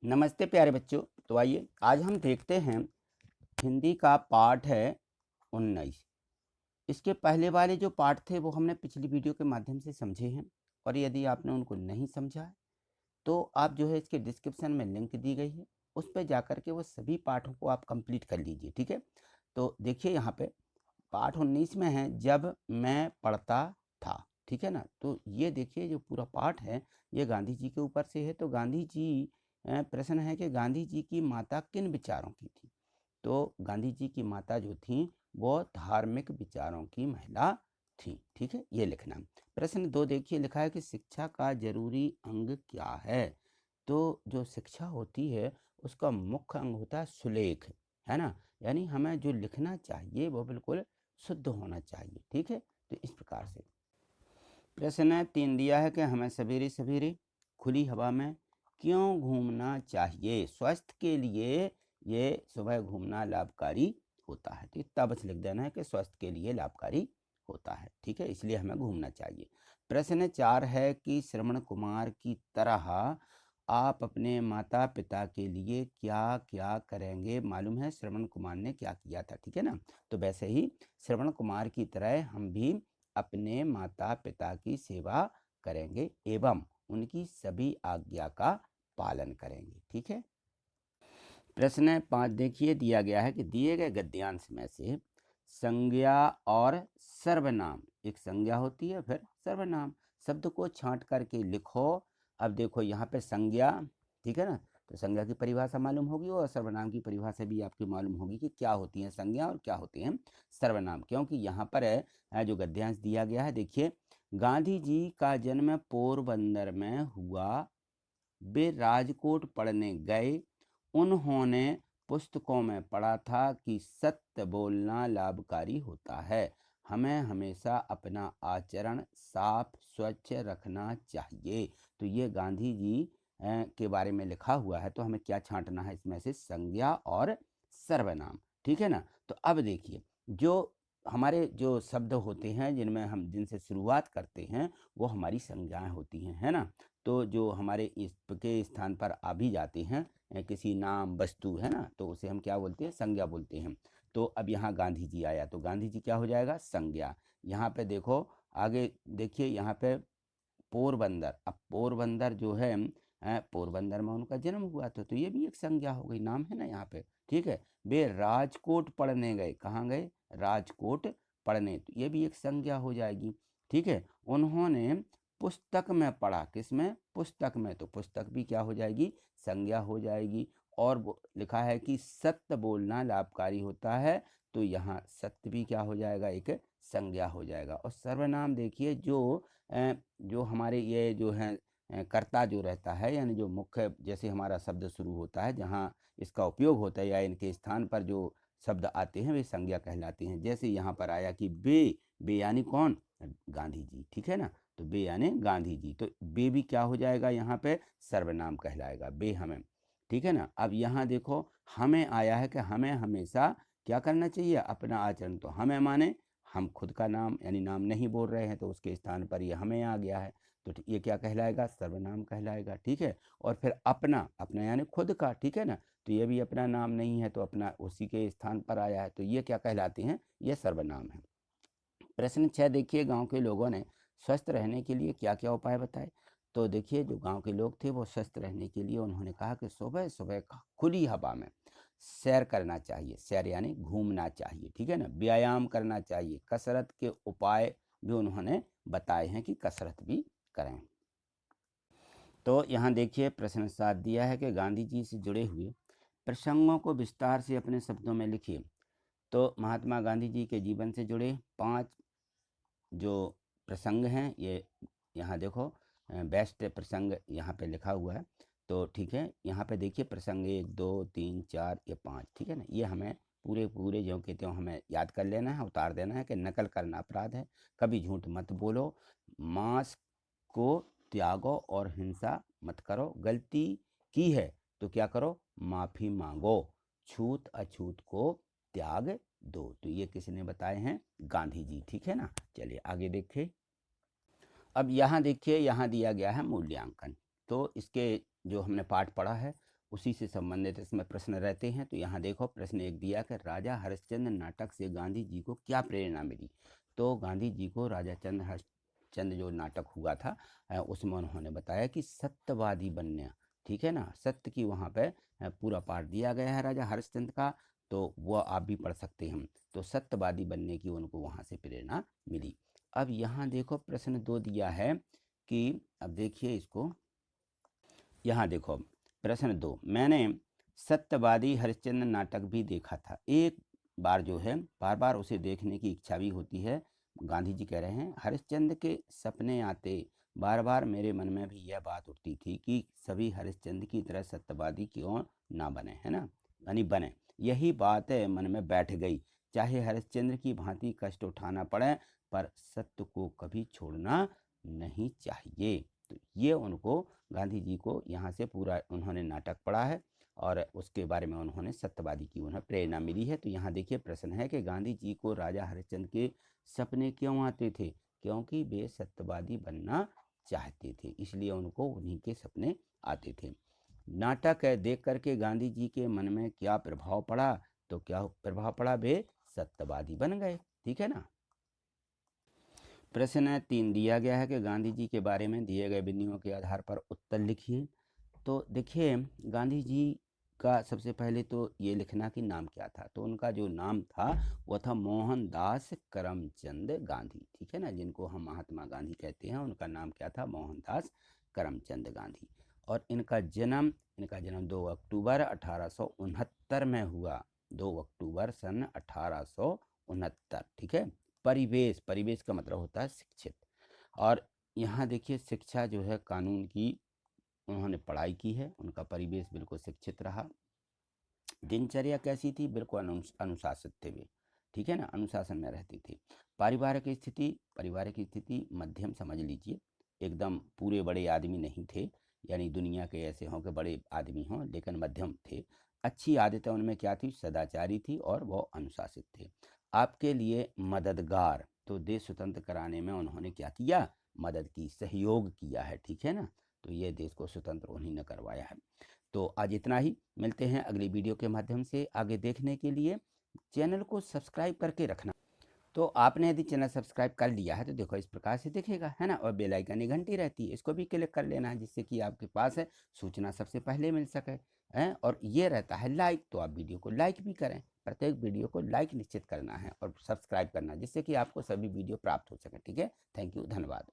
नमस्ते प्यारे बच्चों। तो आइए आज हम देखते हैं हिंदी का पाठ है 19। इसके पहले वाले जो पाठ थे वो हमने पिछली वीडियो के माध्यम से समझे हैं, और यदि आपने उनको नहीं समझा है तो आप जो है इसके डिस्क्रिप्शन में लिंक दी गई है, उस पर जाकर के वो सभी पाठों को आप कंप्लीट कर लीजिए। ठीक है, तो देखिए यहाँ पे पाठ 19 में है जब मैं पढ़ता था। ठीक है ना, तो ये देखिए जो पूरा पाठ है ये गांधी जी के ऊपर से है। तो गांधी जी प्रश्न है कि गांधी जी की माता किन विचारों की थी। तो गांधी जी की माता जो थी वो धार्मिक विचारों की महिला थी। ठीक है, ये लिखना। प्रश्न 2 देखिए, लिखा है कि शिक्षा का जरूरी अंग क्या है। तो जो शिक्षा होती है उसका मुख्य अंग होता है सुलेख, है ना, यानी हमें जो लिखना चाहिए वो बिल्कुल शुद्ध होना चाहिए। ठीक है, तो इस प्रकार से प्रश्न 3 दिया है कि हमें सवेरे सवेरे खुली हवा में क्यों घूमना चाहिए। स्वास्थ्य के लिए ये सुबह घूमना लाभकारी होता है। तो इतना बस लिख देना है कि स्वास्थ्य के लिए लाभकारी होता है। ठीक है, इसलिए हमें घूमना चाहिए। प्रश्न 4 है कि श्रवण कुमार की तरह आप अपने माता पिता के लिए क्या क्या करेंगे। मालूम है श्रवण कुमार ने क्या किया था। ठीक है ना, तो वैसे ही श्रवण कुमार की तरह हम भी अपने माता पिता की सेवा करेंगे एवं उनकी सभी आज्ञा का पालन करेंगे। ठीक है, प्रश्न 5 देखिए, दिया गया है कि दिए गए गद्यांश में से संज्ञा और सर्वनाम, एक संज्ञा होती है फिर सर्वनाम, शब्द को छांट करके लिखो। अब देखो यहाँ पे संज्ञा, ठीक है ना, तो संज्ञा की परिभाषा मालूम होगी और सर्वनाम की परिभाषा भी आपकी मालूम होगी कि क्या होती है संज्ञा और क्या होते हैं सर्वनाम। क्योंकि यहाँ पर है जो गद्यांश दिया गया है, देखिए गांधी जी का जन्म पोरबंदर में हुआ, वे राजकोट पढ़ने गए, उन्होंने पुस्तकों में पढ़ा था कि सत्य बोलना लाभकारी होता है, हमें हमेशा अपना आचरण साफ स्वच्छ रखना चाहिए। तो ये गांधी जी के बारे में लिखा हुआ है, तो हमें क्या छांटना है इसमें से संज्ञा और सर्वनाम। ठीक है ना, तो अब देखिए जो हमारे जो शब्द होते हैं जिनमें हम जिनसे शुरुआत करते हैं वो हमारी संज्ञाएं होती हैं, है ना। तो जो हमारे इसके स्थान पर आ भी जाते हैं किसी नाम वस्तु, है ना, तो उसे हम क्या बोलते हैं संज्ञा बोलते हैं। तो अब यहाँ गांधी जी आया तो गांधी जी क्या हो जाएगा संज्ञा। यहाँ पे देखो आगे देखिए, यहाँ पे पोरबंदर, अब पोरबंदर जो है पोरबंदर में उनका जन्म हुआ था, तो ये भी एक संज्ञा हो गई, नाम है ना यहाँ पे। ठीक है, वे राजकोट पढ़ने गए, कहाँ गए राजकोट पढ़ने, तो ये भी एक संज्ञा हो जाएगी। ठीक है, उन्होंने पुस्तक में पढ़ा, किसमें पुस्तक में, तो पुस्तक भी क्या हो जाएगी संज्ञा हो जाएगी। और लिखा है कि सत्य बोलना लाभकारी होता है, तो यहाँ सत्य भी क्या हो जाएगा एक संज्ञा हो जाएगा। और सर्वनाम देखिए जो हमारे ये जो है कर्ता जो रहता है, यानी जो मुख्य जैसे हमारा शब्द शुरू होता है जहाँ इसका उपयोग होता है या इनके स्थान पर जो शब्द आते हैं वे संज्ञा कहलाते हैं। जैसे यहाँ पर आया कि बे यानी कौन गांधी जी। ठीक है ना, तो बे यानी गांधी जी, तो बे भी क्या हो जाएगा यहाँ पे सर्वनाम कहलाएगा बे हमें। ठीक है ना, अब यहाँ देखो हमें आया है कि हमें हमेशा क्या करना चाहिए अपना आचरण, तो हमें माने हम खुद का नाम यानी नाम नहीं बोल रहे हैं तो उसके स्थान पर ये हमें आ गया है, तो ये क्या कहलाएगा सर्वनाम कहलाएगा। ठीक है, और फिर अपना, अपना यानी खुद का, ठीक है ना, तो ये भी अपना नाम नहीं है तो अपना उसी के स्थान पर आया है, तो ये क्या कहलाते हैं ये सर्वनाम है। प्रश्न 6 देखिए, गांव के लोगों ने स्वस्थ रहने के लिए क्या क्या उपाय बताए। तो देखिए जो गांव के लोग थे वो स्वस्थ रहने के लिए उन्होंने कहा कि सुबह सुबह खुली हवा में सैर करना चाहिए, सैर यानी घूमना चाहिए। ठीक है ना, व्यायाम करना चाहिए, कसरत के उपाय भी उन्होंने बताए हैं कि कसरत भी करें। तो यहाँ देखिए प्रश्न 7 दिया है कि गांधी जी से जुड़े हुए प्रसंगों को विस्तार से अपने शब्दों में लिखिए। तो महात्मा गांधी जी के जीवन से जुड़े 5 जो प्रसंग हैं ये यहाँ देखो बेस्ट प्रसंग यहाँ पे लिखा हुआ है। तो ठीक है, यहाँ पे देखिए प्रसंग 1 2 3 4 ये 5, ठीक है ना, ये हमें पूरे पूरे जो कहते हो हमें याद कर लेना है, उतार देना है कि नकल करना अपराध है, कभी झूठ मत बोलो, मांस को त्यागो और हिंसा मत करो, गलती की है तो क्या करो माफ़ी मांगो, छूत अछूत को त्याग दो। तो ये किसने बताए हैं गांधी जी। ठीक है ना, चलिए आगे देखें। अब यहाँ देखिए यहाँ दिया गया है मूल्यांकन। तो इसके जो हमने पाठ पढ़ा है उसी से संबंधित इसमें प्रश्न रहते हैं। तो यहाँ देखो प्रश्न एक दिया कि राजा हरिश्चंद्र नाटक से गांधी जी को क्या प्रेरणा मिली। तो गांधी जी को राजा हरिश्चंद्र जो नाटक हुआ था उसमें उन्होंने बताया कि सत्यवादी बनना, ठीक है ना, सत्य की वहाँ पे पूरा पाठ दिया गया है राजा हरिश्चंद्र का, तो वो आप भी पढ़ सकते हैं। तो सत्यवादी बनने की उनको वहाँ से प्रेरणा मिली। अब यहाँ देखो प्रश्न 2 दिया है कि, अब देखिए इसको, यहाँ देखो प्रश्न 2, मैंने सत्यवादी हरिश्चंद्र नाटक भी देखा था। एक बार जो है बार बार उसे देखने की इच्छा भी होती है। गांधी जी कह रहे हैं हरिश्चंद्र के सपने आते बार बार मेरे मन में भी यह बात उठती थी कि सभी हरिश्चंद्र की तरह सत्यवादी क्यों ना बने, है ना, यानी बने। यही बात है मन में बैठ गई, चाहे हरिश्चंद्र की भांति कष्ट उठाना पड़े पर सत्य को कभी छोड़ना नहीं चाहिए। तो ये उनको, गांधी जी को यहाँ से पूरा उन्होंने नाटक पढ़ा है और उसके बारे में उन्होंने सत्यवादी की उन्हें प्रेरणा मिली है। तो यहाँ देखिए प्रश्न है कि गांधी जी को राजा हरिश्चंद्र के सपने क्यों आते थे, क्योंकि वे सत्यवादी बनना चाहते थे, इसलिए उनको उन्हीं के सपने आते थे। नाटक है देख करके गांधी जी के मन में क्या प्रभाव पड़ा, तो क्या प्रभाव पड़ा, वे सत्यवादी बन गए, ठीक है ना। प्रश्न 3 दिया गया है कि गांधी जी के बारे में दिए गए बिंदुओं के आधार पर उत्तर लिखिए। तो देखिए गांधी जी का सबसे पहले तो ये लिखना कि नाम क्या था। तो उनका जो नाम था वो था मोहनदास करमचंद गांधी, ठीक है ना, जिनको हम महात्मा गांधी कहते हैं, उनका नाम क्या था, मोहनदास करमचंद गांधी। और इनका जन्म 2 अक्टूबर 1869 में हुआ, 2 अक्टूबर सन 1869, ठीक है। परिवेश, परिवेश का मतलब होता है शिक्षित। और यहाँ देखिए शिक्षा जो है कानून की उन्होंने पढ़ाई की है, उनका परिवेश बिल्कुल शिक्षित रहा। दिनचर्या कैसी थी, बिल्कुल अनुशासित थे वे, ठीक है ना, अनुशासन में रहते थे। पारिवारिक स्थिति मध्यम समझ लीजिए, एकदम पूरे बड़े आदमी नहीं थे, यानी दुनिया के ऐसे हों कि बड़े आदमी हों, लेकिन मध्यम थे। अच्छी आदतें उनमें क्या थी, सदाचारी थी और वो अनुशासित थे। आपके लिए मददगार, तो देश स्वतंत्र कराने में उन्होंने क्या किया, मदद की, सहयोग किया है, ठीक है ना। तो ये देश को स्वतंत्र उन्हीं ने करवाया है। तो आज इतना ही, मिलते हैं अगली वीडियो के माध्यम से। आगे देखने के लिए चैनल को सब्सक्राइब करके रखना। तो आपने यदि चैनल सब्सक्राइब कर लिया है तो देखो इस प्रकार से दिखेगा, है ना, और बेल आइकन की घंटी रहती है, इसको भी क्लिक कर लेना है, जिससे कि आपके पास है सूचना सबसे पहले मिल सके, है। और ये रहता है लाइक, तो आप वीडियो को लाइक भी करें, प्रत्येक वीडियो को लाइक निश्चित करना है और सब्सक्राइब करना, जिससे कि आपको सभी वीडियो प्राप्त हो सके, ठीक है। थैंक यू, धन्यवाद।